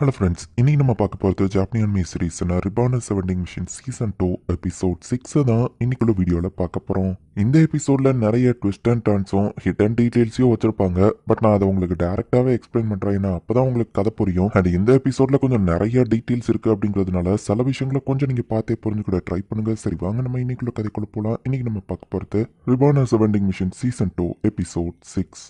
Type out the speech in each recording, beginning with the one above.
Hello friends, இன்னைக்கு நம்ம பார்க்க போகிறது ஜாப்பனீஸ் அனிமே சீரிஸ்னா ரிபான் செவன்டிங் மிஷன் சீசன் 2 எபிசோட் 6 தான் இன்னைக்குள்ள வீடியோவில் பார்க்க போகிறோம். இந்த எபிசோடில் நிறைய ட்விஸ்ட் அண்ட் டர்ன்ஸும் ஹிடன் டீட்டெயில்ஸையும் வச்சிருப்பாங்க. பட் நான் அதை உங்களுக்கு டேரெக்டாகவே எக்ஸ்பிளைன் பண்ணுறேன், ஏன்னா அப்போ தான் உங்களுக்கு கதை புரியும். அண்ட் இந்த எபிசோடில் கொஞ்சம் நிறைய டீட்டெயில்ஸ் இருக்குது அப்படிங்கிறதுனால சில விஷயங்களை கொஞ்சம் நீங்கள் பார்த்தே புரிஞ்சுக்கூட ட்ரை பண்ணுங்க. சரி வாங்க நம்ம இன்னைக்குள்ள கதைக்குள்ள போகலாம். இன்னைக்கு நம்ம பார்க்க போகிறது ரிபான் செவன்டிங் மிஷன் சீசன் 2 எபிசோட் 6.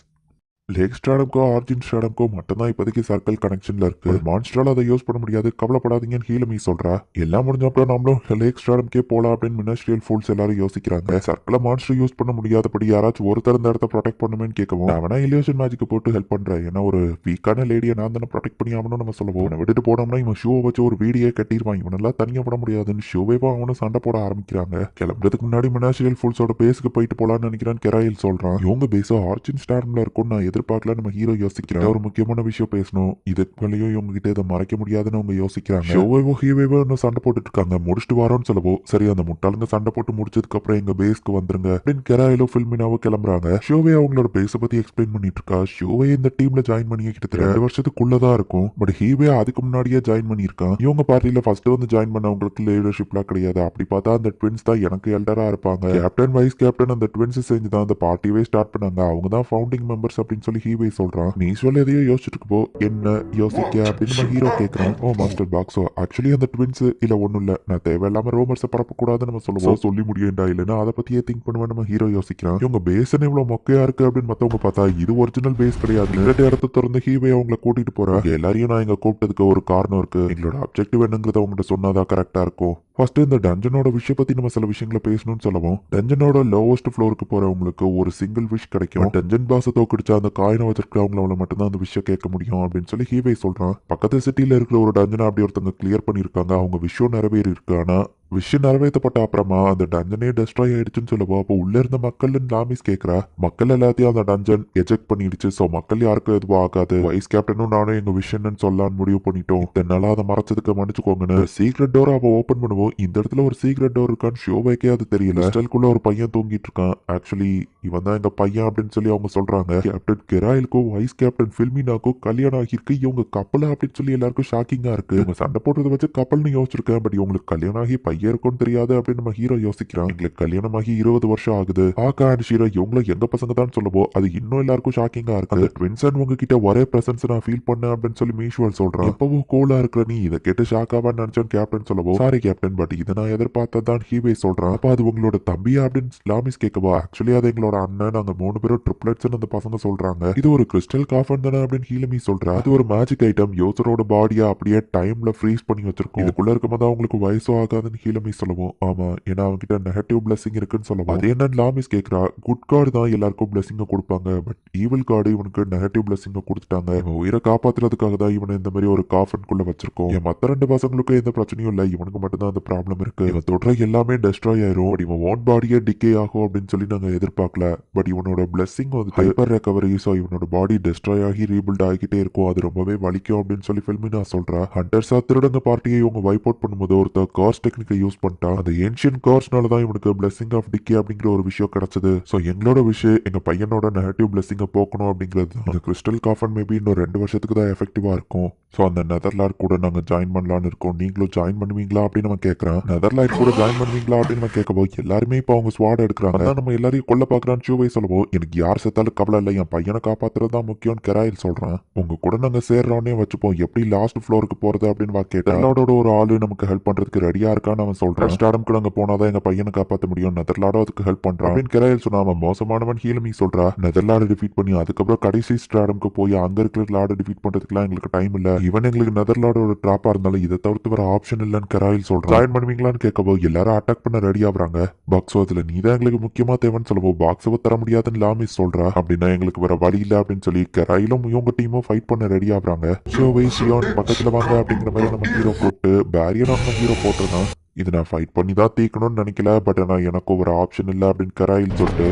லேக் ஸ்டாடம்கோ ஆர்ஜின் ஸ்டாடம்கோ மட்டும்தான் இப்போதைக்கு சர்க்கிள் கனெக்ஷன்ல இருக்கு. மான்ஸ்டரால அதை யூஸ் பண்ண முடியாது, கவலைப்படாதீங்கன்னு ஹீலமி சொல்றா. எல்லாம் முடிஞ்சப்பறம் நம்மளும் லேக் ஸ்டாடம்கே போலாம் அப்படின்னு மினிஸ்ட்ரியல் ஃபூல்ஸ் எல்லாரும் யோசிக்கிறாங்க. சர்க்கிள மான்ஸ்டர் யூஸ் பண்ண முடியாதபடி யாராச்சும் ஒருத்தர் இந்த இடத்த ப்ரொடெக்ட் பண்ணுமேன்னு கேட்கவும், அவனா இலியூஷன் மேஜிக் போட்டு ஹெல்ப் பண்றேன். ஏன்னா ஒரு வீக்கான லேடியை நான் தானே ப்ரொடெக்ட் பண்ணி ஆகணும்னு நம்ம சொல்லுவோம். அவனை விட்டுட்டு போனோம்னா இவன் ஷூவை வச்சு ஒரு வீடியே கட்டிடுவான், இவனெல்லாம் தனியாக போட முடியாதுன்னு ஷூவேவா அவனும் சண்டை போட ஆரம்பிக்கிறாங்க. கிளம்புறதுக்கு முன்னாடி மினிஸ்ட்ரியல் ஃபூல்ஸோட பேஸுக்கு போயிட்டு போலான்னு நினைக்கிறான் கெராயில் சொல்றான். இவங்க பேஸோ ஆர்ஜின் ஸ்டாடம்ல இருக்கும்னு நான் எதிர்பார்க்கல. நம்ம ஹீரோ யோசிக்கிறேன், ஒரு முக்கியமான விஷயம் பேசணும், இதுக்கு மேலேயும் இவங்க கிட்ட இதை மறைக்க முடியாதுன்னு அவங்க யோசிக்கிறாங்க. ஷோவேவோ ஹீவேவோ இன்னும் சண்டை போட்டுட்டு இருக்காங்க. முடிச்சுட்டு வரோன்னு சொல்லவோ, சரி அந்த முட்டாளுங்க சண்டை போட்டு முடிச்சதுக்கு அப்புறம் எங்க பேஸ்க்கு வந்துருங்க அப்படின்னு கெராயிலோ ஃபில்மினாவோ கிளம்புறாங்க. ஷோவே அவங்களோட பேஸ பத்தி எக்ஸ்பிளைன் பண்ணிட்டு இருக்கா. ஷோவே இந்த டீம்ல ஜாயின் பண்ணி கிட்டத்தட்ட 2 வருஷத்துக்குள்ளதான் இருக்கும். பட் ஹீவே அதுக்கு முன்னாடியே ஜாயின் பண்ணியிருக்கான். இவங்க பார்ட்டியில ஃபர்ஸ்ட் வந்து ஜாயின் பண்ணவங்களுக்கு லீடர்ஷிப்லாம் கிடையாது. அப்படி பார்த்தா அந்த ட்வின்ஸ் தான் எனக்கு எல்டரா இருப்பாங்க. கேப்டன் வைஸ் கேப்டன் அந்த ட்வின்ஸ் செஞ்சு தான் அந்த பார்ட்டியே ஸ்டார்ட் பண்ணாங்க. அவங்க தான் ஃபவுண்டிங் மெம்பர்ஸ் அப்படின்னு சொல்லி ஹீவே சொல்றான். நீ சொல்ல எதையோ யோசிச்சுட்டு இருக்கப்போ என்ன யோசிக்க அப்படின்னு நம்ம ஹீரோ கேட்கறான். ஓ மாஸ்டர் பாக்ஸோ, ஆக்சுவலி அந்த ட்வின்ஸ் இல்ல ஒண்ணும் இல்ல, நான் தேவையில்லாம ரோமர்ஸை பரப்பக்கூடாதுன்னு நம்ம சொல்லுவோம். சொல்லி முடியண்டா இல்லைன்னா அதை பத்தியே திங்க் பண்ணுவேன் நம்ம ஹீரோ யோசிக்கிறான். இவங்க பேஸ்ன்னு இவ்வளவு மொக்கையா இருக்கு அப்படின்னு மத்தவங்க பார்த்தா இது ஒரிஜினல் பேஸ் கிடையாது. இரண்டு இடத்த திறந்து ஹீவே அவங்களை கூட்டிட்டு போறேன். எல்லாரையும் நான் இங்க கூப்பிட்டதுக்கு ஒரு காரணம் இருக்கு. எங்களோட அப்ஜெக்டிவ் என்னங்கிறத அவங்ககிட்ட சொன்னாதான் கரெக்டா இருக்கும். ஃபர்ஸ்ட் இந்த டஞ்சனோட விஷயம் பத்தி நம்ம சில விஷயங்களை பேசணும்னு சொல்லவும், டஞ்சனோட லோவஸ்ட் ஃப்ளோருக்கு போறவங்களுக்கு ஒரு சிங்கிள் விஷ் கிடைக்கும். டஞ்சன் பாஸை தோக்கடிச்சா அந்த காயினை வச்சிருக்கிறவங்கள மட்டும்தான் அந்த விஷயம் கேட்க முடியும் அப்படின்னு சொல்லி ஹீவே சொல்றான். பக்கத்து சிட்டில இருக்கிற ஒரு டஞ்சனை அப்படி ஒருத்தங்க கிளியர் பண்ணிருக்காங்க. அவங்க விஷயம் நிறைவேறி இருக்கு. ஆனா விஷயம் நிறைவேற்றப்பட்ட அப்புறமா அந்த டஞ்சனே டெஸ்ட்ராய் ஆயிடுச்சுன்னு சொல்லுவோம். அப்போ உள்ள இருந்த மக்கள் லாமிஸ் கேட்கிறா, மக்கள் எல்லாத்தையும் அந்த டஞ்சன் எஜெக்ட் பண்ணிடுச்சு. ஸோ மக்கள் யாருக்கும் எதுவும் ஆகாது. வைஸ் கேப்டனும் நானும் எங்க விஷயம்னு சொல்லலான்னு முடிவு பண்ணிட்டோம். இதனால அதை மறைச்சதுக்கு மன்னிச்சுக்கோங்கன்னு சீக்ரெட் டோர் அவ ஓபன் பண்ணுவோம். இந்த இடத்துல ஒரு சீக்ரெட் டோர் இருக்கான்னு ஷோவைக்கே அது தெரியல. ஹாஸ்டலுக்குள்ள ஒரு பையன் தூங்கிட்டு இருக்கான். ஆக்சுவலி இவன் தான் எங்க பையன் அப்படின்னு சொல்லி அவங்க சொல்றாங்க. கேப்டன் கெராயிலுக்கும் வைஸ் கேப்டன் ஃபில்மினாக்கும் கல்யாணம் ஆகியிருக்கு. இவங்க கப்பல் அப்படின்னு சொல்லி எல்லாருக்கும் ஷாக்கிங்கா இருக்கு. இவங்க சண்டை போடுறத வச்சு கப்பல்னு யோசிச்சிருக்கேன். பட் இவங்களுக்கு கல்யாணம் ஆகி பையன் இருக்கும்னு தெரியாது அப்படின்னு நம்ம ஹீரோ யோசிக்கிறான். எங்களுக்கு கல்யாணமாகி 20 வருஷம் ஆகுது. ஆகா அண்ட் ஷீரோ இவங்களும் எங்க பசங்க தான் சொல்லுவோம். அது இன்னும் எல்லாருக்கும் ஷாக்கிங்கா இருக்கு. ட்வின்ஸ் அண்ட் உங்ககிட்ட ஒரே பிரசன்ஸ் நான் ஃபீல் பண்ணேன் அப்படின்னு சொல்லி மீஷுவல் சொல்றான். எப்பவும் கோலா இருக்கிற நீ இதை கேட்டு ஷாக்காவா நினைச்சோம் கேப்டன் சொல்லவோ, சாரி கேப்டன் பட் இதை நான் எதிர்பார்த்ததான் ஹீவே சொல்றான். அப்ப அது உங்களோட தம்பியா அப்படின்னு லாமிஸ் கேட்கவா, ஆக்சுவலி அது எங்களோட அண்ணன், நாங்க 3 பேரும் ட்ரிப்ளெட்ஸ் அந்த பசங்க சொல்றாங்க. இது ஒரு கிறிஸ்டல் காஃபன் தானே அப்படின்னு ஹீலமி சொல்றா. அது ஒரு மேஜிக் ஐட்டம், யோசரோட பாடியா அப்படியே டைம்ல ஃப்ரீஸ் பண்ணி வச்சிருக்கோம். இதுக்குள்ள இருக்கும்போது அவங்களுக்கு வயசும் ஆகாதுன்னு ஹீலமி சொல்லுவோம். ஆமா, ஏன்னா அவங்க கிட்ட நெகட்டிவ் பிளஸிங் இருக்குன்னு சொல்லுவோம். அது என்னன்னு லாமிஸ் கேட்கிறா. குட் கார்டு தான் எல்லாருக்கும் பிளஸிங்க கொடுப்பாங்க, பட் ஈவில் கார்டு இவனுக்கு நெகட்டிவ் பிளஸிங்க கொடுத்துட்டாங்க. இவன் உயிரை காப்பாத்துறதுக்காக தான் இவனை இந்த மாதிரி ஒரு காஃபனுக்குள்ள வச்சிருக்கோம். என் மத்த 2 பசங்களுக்கும் எந்த பிரச்சனையும் இல்லை, இவனுக்கு மட்டும் தான் அந்த ப்ராப்ளம் இருக்கு. இவன் தொடுற எல்லாமே டெஸ்ட்ராய் ஆயிரும். பட் இவன் ஓன் பாடியே டிகே ஆகும் அப்படின்னு சொல்லி நாங்க எதிர்பார்க்கல. பட் இவனோட பிளஸிங் வந்து ஹைப்பர் ரெக்கவரி, ஸோ இவனோட பாடி டெஸ்ட்ராய் ஆகி ரீபில்ட் ஆகிக்கிட்டே இருக்கும். அது ரொம்பவே வலிக்கும் அப்படின்னு சொல்லி ஃபில்மினா சொல்றா. ஹண்டர்ஸா திருடங்க பார்ட்டியை இவங்க வைப் அவுட் பண்ணும்போது ஒருத்தர் கார்ஸ் டெக்னிக்கை யூஸ் பண்ணிட்டான். அந்த ஏன்ஷியன் கார்ஸ்னால தான் இவனுக்கு பிளஸிங் ஆஃப் டிகே அப்படிங்கிற ஒரு விஷயம் கிடைச்சது. ஸோ எங்களோட விஷயம் எங்க பையனோட நெகட்டிவ் பிளஸிங்கை போக்கணும் அப்படிங்கிறது. இந்த கிறிஸ்டல் காஃபன் மேபி இன்னும் 2 வருஷத்துக்கு தான் எஃபெக்டிவா இருக்கும். ஸோ அந்த நெதர்லாண்ட் கூட நாங்கள் ஜாயின் பண்ணலான்னு இருக்கோம். நீங்களும் ஜாயின் பண்ணுவீங்களா அப்படின்னு நம்ம கேட்கறோம். நெதர்லாண்ட் கூட ஜாயின் பண்ணுவீங்களா அப்படின்னு நம்ம கேட்கவோ, எல்லாருமே இப்போ அவங்க ஸ்வாட் எடுக்கிறாங்க. நம்ம எல்லாரையும் கொல்ல பார்க்கறான்னு ஷூவை சொல்லவோ, எனக்கு யார் செத்தாலும் கவலை இல்லை, என் பையனை காப்பாத்துறது தான் முக்கியம்னு கெராயில் சொல்றான். உங்க கூட நாங்கள் சேர்றோன்னே வச்சுப்போம், எப்படி லாஸ்ட் ஃப்ளோருக்கு போறது அப்படின்னு கேட்டா, நெதர்லாண்டோட ஒரு ஆளு நமக்கு ஹெல்ப் பண்றதுக்கு ரெடியா இருக்கான்னு அவன் சொல்றான். ஸ்டாடம்க்கு நாங்கள் போனாதான் எங்க பையனை காப்பாற்ற முடியும், நெதர்லாண்டோ அதுக்கு ஹெல்ப் பண்றான் அப்படின்னு கெராயில் சொன்னாம மோசமானவன் ஹீலமி சொல்றா. நெதர்லாண்டை டிஃபீட் பண்ணி அதுக்கப்புறம் கடைசி ஸ்டாடம்க்கு போய் அங்க இருக்கிற லாடை டிஃபீட் பண்றதுக்குலாம் எங்களுக்கு டைம் இல்ல. இவன் எங்களுக்கு நெதர்லாண்டோட ட்ராப்பா இருந்தாலும் இதை தவிர்த்து வர ஆப்ஷன் இல்லைன்னு கெராயில் சொல்றான். ஜாயின் பண்ணுவீங்களான்னு கேட்கவோ எல்லாரும் அட்டாக் பண்ண ரெடி ஆகுறாங்க. பாக்ஸோ அதுல நீதான் எங்களுக்கு முக்கியமா தேவைன்னு சொல்லவோ, பாக்ஸவை தர முடியாதுன்னு லாமிஸ் சொல்றா. அப்படின்னா எங்களுக்கு வேற வழி இல்லை அப்படின்னு சொல்லி கெராயிலும் இவங்க டீமும் ஃபைட் பண்ண ரெடி ஆகுறாங்க. ஷோவை சியோன் பக்கத்துல வாங்க அப்படிங்கிற மாதிரி நம்ம ஹீரோ போட்டு பேரியர் நம்ம ஹீரோ போட்டுருந்தான். இது நான் ஃபைட் பண்ணி தான் தீக்கணும்னு நினைக்கல, பட் ஆனால் எனக்கு ஒரு ஆப்ஷன் இல்லை அப்படின்னு கராயில் சொல்லிட்டு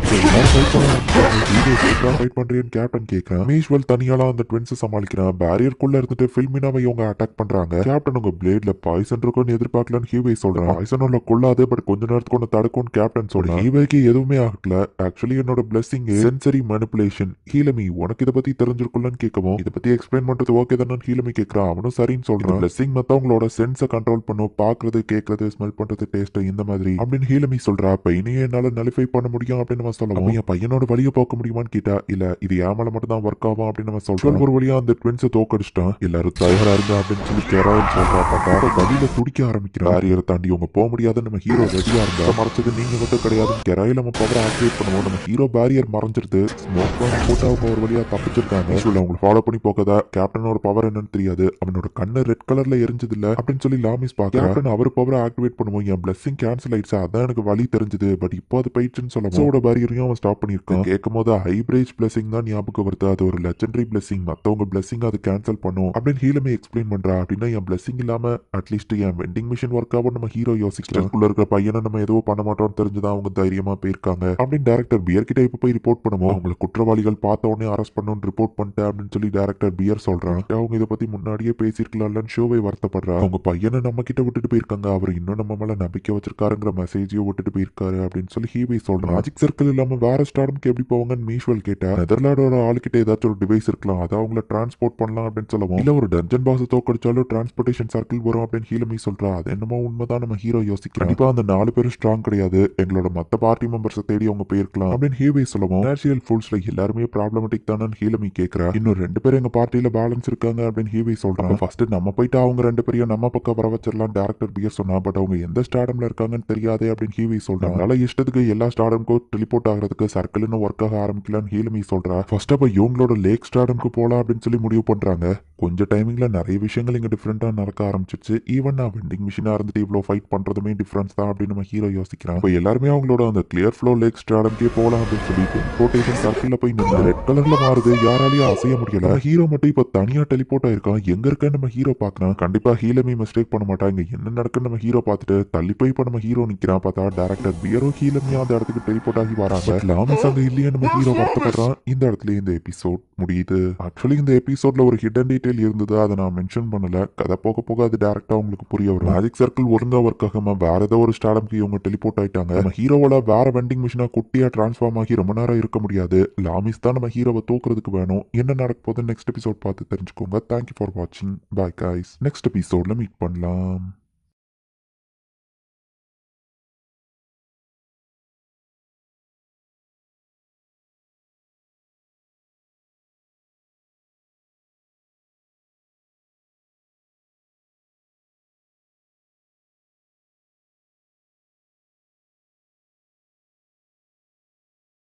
ஃபைட் பண்றேன்னு கேப்டன் கேட்கிறேன். மீஷ்வல் தனியாலாம் அந்த ட்வின்ஸை சமாளிக்கிறான். பேரியருக்குள்ள இருந்துட்டு ஃபில்மினாவை இவங்க அட்டாக் பண்றாங்க. கேப்டன் உங்க பிளேட்ல பாய்சன் இருக்கும்னு எதிர்பார்க்கலன்னு ஹீவே சொல்றான். பாய்சன் உள்ள கொள்ளாது, பட் கொஞ்ச நேரத்துக்கு ஒன்று தடுக்கும்னு கேப்டன் சொல்றான். ஹீவேக்கு எதுவுமே ஆகல. ஆக்சுவலி என்னோட பிளஸிங் சென்சரி மேனிபுலேஷன். ஹீலமி உனக்கு இதை பத்தி தெரிஞ்சிருக்கும்னு கேட்கவும், இதை பத்தி எக்ஸ்பிளைன் பண்றது ஓகே தானே ஹீலமி கேட்கறான். அவனும் சரின்னு சொல்றான். பிளஸிங் மத்தவங்களோட சென்ஸை கண்ட்ரோல் பண்ணும், பாக்குறது கேட்கறது ஸ்மெல் பண்றது டேஸ்ட் இந்த மாதிரி அப்படின்னு ஹீலமி சொல்றா. அப்ப இனியே என்னால நலிஃபை பண்ண முடியும் அப்படின்னு நம்ம சொல்லவும், என் பையனோட வழியை போக்க முடியுமான்னு கேட்டா, இல்ல இது ஏமால மட்டும் தான் ஒர்க் ஆகும் அப்படின்னு நம்ம சொல்றோம். ஒரு வழியா அந்த ட்வின்ஸை தோக்கடிச்சிட்டான். எல்லாரும் தயாரா இருங்க அப்படின்னு சொல்லி கெராயில் சொல்றா. பார்த்தா வழியில துடிக்க ஆரம்பிக்கிறான். பேரியரை தாண்டி உங்க போக முடியாதுன்னு நம்ம ஹீரோ ரெடியா இருந்தா, மறைச்சது நீங்க மட்டும் கிடையாது. கெராயில் நம்ம பவரை ஆக்டிவேட் பண்ணுவோம். நம்ம ஹீரோ பேரியர் மறைஞ்சிருது. ஸ்மோக் போட்டு அவங்க ஒரு வழியா தப்பிச்சிருக்காங்க. அவங்களை ஃபாலோ பண்ணி போகதா கேப்டனோட பவர் என்னன்னு தெரியாது. அவனோட கண்ணு ரெட் கலர்ல எரிஞ்சது இல்ல அப்படின்னு சொல்லி லாமிஸ் பாக்க கேப்டன் அவர் பவரை ஆக்டிவேட் பண்ணுவோம். என் பிளஸிங் கேன்சல் ஆயிடுச்சு, அதான் எனக்கு வழி தெரிஞ்சது, பட் இப்போ அது போயிடுச்சுன்னு சொல்ல பேரியரையும் அவன் ஸ்டாப் பண்ணிருக்கான். கேட்கும் போது ஹைபிரேஜ் பிளஸிங் தான் ஞாபகம் வருது. அது ஒரு லெஜெண்டரி பிளஸிங், மத்தவங்க பிளஸிங் அது கேன்சல் பண்ணும் அப்படின்னு ஹீலமே எக்ஸ்பிளைன் பண்றா. அப்படின்னா என் பிளஸிங் இல்லாம அட்லீஸ்ட் என் வெண்டிங் மிஷின் ஒர்க் ஆகும் நம்ம ஹீரோ யோசிக்கிறோம். இருக்கிற பையனை நம்ம எதுவும் பண்ண மாட்டோம்னு தெரிஞ்சுதான் அவங்க தைரியமா போயிருக்காங்க அப்படின்னு டேரக்டர் பியர் கிட்ட இப்ப போய் ரிப்போர்ட் பண்ணுவோம். அவங்களை குற்றவாளிகள் பார்த்த உடனே அரெஸ்ட் பண்ணணும்னு ரிப்போர்ட் பண்ணிட்டேன் அப்படின்னு சொல்லி டேரக்டர் பியர் சொல்றான். அவங்க இதை பத்தி முன்னாடியே பேசிருக்கலாம்லன்னு ஷோவை வருத்தப்படுறா. அவங்க பையனை நம்ம கிட்ட விட்டுட்டு போயிருக்காங்க, அவர் இன்னும் நம்ம மேல நம்பிக்கை வச்சிருக்காருங்கிற மெசேஜையும் விட்டுட்டு போயிருக்காரு அப்படின்னு சொல்லி ஹீவே சொல்றான். மேஜிக் சர்க்கிள் இல்லாம வேற ஸ்டார்டம்க்கு எப்படி போவாங்கன்னு மீஷ்வல் கேட்டா, நெதர்லாண்டோட ஆளுகிட்ட ஏதாச்சும் ஒரு டிவைஸ் இருக்கலாம், அதை அவங்கள டிரான்ஸ்போர்ட் பண்ணலாம் அப்படின்னு சொல்லவும், இல்ல ஒரு டஞ்சன் பாஸ் தோக்கடிச்சாலும் டிரான்ஸ்போர்டேஷன் சர்க்கிள் வரும் அப்படின்னு ஹீலமி சொல்றா. அது என்னமோ உண்மைதான் நம்ம ஹீரோ யோசிக்கிறான். கண்டிப்பா அந்த 4 பேரும் ஸ்ட்ராங் கிடையாது, எங்களோட மத்த பார்ட்டி மெம்பர்ஸை தேடி அவங்க போயிருக்கலாம் அப்படின்னு ஹீவே சொல்லவும், நேச்சுரல் ஃபுல்ஸ்ல எல்லாருமே ப்ராப்ளமேட்டிக் தானு ஹீலமி கேட்கறா. இன்னும் 2 பேர் எங்க பார்ட்டியில பேலன்ஸ் இருக்காங்க அப்படின்னு ஹீவே சொல்றான். ஃபர்ஸ்ட் நம்ம போயிட்டு அவங்க 2 பேரையும் நம்ம பக்கம் வர வச்சிடலாம் டேரக்டர் பியர் சொன்னா, பட் அவங்க எந்த ஸ்டார்டம்ல இருக்காங்கன்னு தெரியாது அப்படின்னு ஹீவி சொல்றான். அதனால இஷ்டத்துக்கு எல்லா ஸ்டார்டம்க்கும் டெலிபோர்ட் ஆகிறதுக்கு சர்க்கிள் இன்னும் ஒர்க் ஆக ஆரம்பிக்கலான்னு ஹீலமி சொல்றா. ஃபர்ஸ்ட் அப்ப இவங்களோட லேக் ஸ்டார்டம்க்கு போலாம் அப்படின்னு சொல்லி முடிவு பண்றாங்க. கொஞ்ச டைமிங்ல நிறைய விஷயங்கள் இங்க டிஃப்ரெண்டா நடக்க ஆரம்பிச்சிச்சு. ஈவன் நான் வெண்டிங் மிஷினா இருந்துட்டு இவ்வளவு ஃபைட் பண்றதுமே டிஃபரன்ஸ் தான் அப்படின்னு நம்ம ஹீரோ யோசிக்கிறான். இப்போ எல்லாருமே அவங்களோட அந்த கிளியர் ஃப்ளோ லேக் ஸ்டார்டம்க்கே போலாம் அப்படின்னு சொல்லி டெலிபோர்டேஷன் சர்க்கிள்ல போய் நின்று ரெட் கலர்ல மாறுது. யாராலையும் அசைய முடியல. ஹீரோ மட்டும் இப்ப தனியா டெலிபோர்ட் ஆயிருக்கான். எங்க இருக்கன்னு நம்ம ஹீரோ பாக்குறான். கண்டிப்பா ஹீலமி மிஸ்டேக் பண்ண மாட்டான். இங்க என்ன நடக்குன்னு நம்ம ஹீரோ பார்த்துட்டு தள்ளி போய் இப்ப நம்ம ஹீரோ நிக்கிறான். பார்த்தா டேரக்டர் பியரோ ஹீலமியா அந்த இடத்துக்கு டெலிபோர்ட் ஆகி வராங்க. லாமிஸ் அங்க இல்லையே நம்ம ஹீரோ வருத்தப்படுறான். இந்த இடத்துல இந்த எபிசோட் முடியுது. ஆக்சுவலி இந்த எபிசோட்ல ஒரு ஹிடன் டீடைல் இருந்தது, அதை நான் மென்ஷன் பண்ணல. கதை போக போக அது டேரக்டா உங்களுக்கு புரிய வரும். மேஜிக் சர்க்கிள் ஒழுங்கா ஒர்க் ஆகாம வேற ஏதோ ஒரு ஸ்டார்டம்க்கு இவங்க டெலிபோர்ட் ஆயிட்டாங்க. நம்ம ஹீரோவோட வேற வெண்டிங் மிஷினா குட்டியா டிரான்ஸ்ஃபார்ம் ஆகி ரொம்ப நேரம் இருக்க முடியாது. லாமிஸ் தான் நம்ம ஹீரோவை தூக்குறதுக்கு வேணும். என்ன நடக்க போகுது நெக்ஸ்ட் எபிசோட் பார்த்து தெரிஞ்சுக்கோங்க. தேங்க்யூ ஃபார் வாட்சிங். Bye guys. நெக்ஸ்ட் எபிசோட்ல மீட் பண்ணலாம்.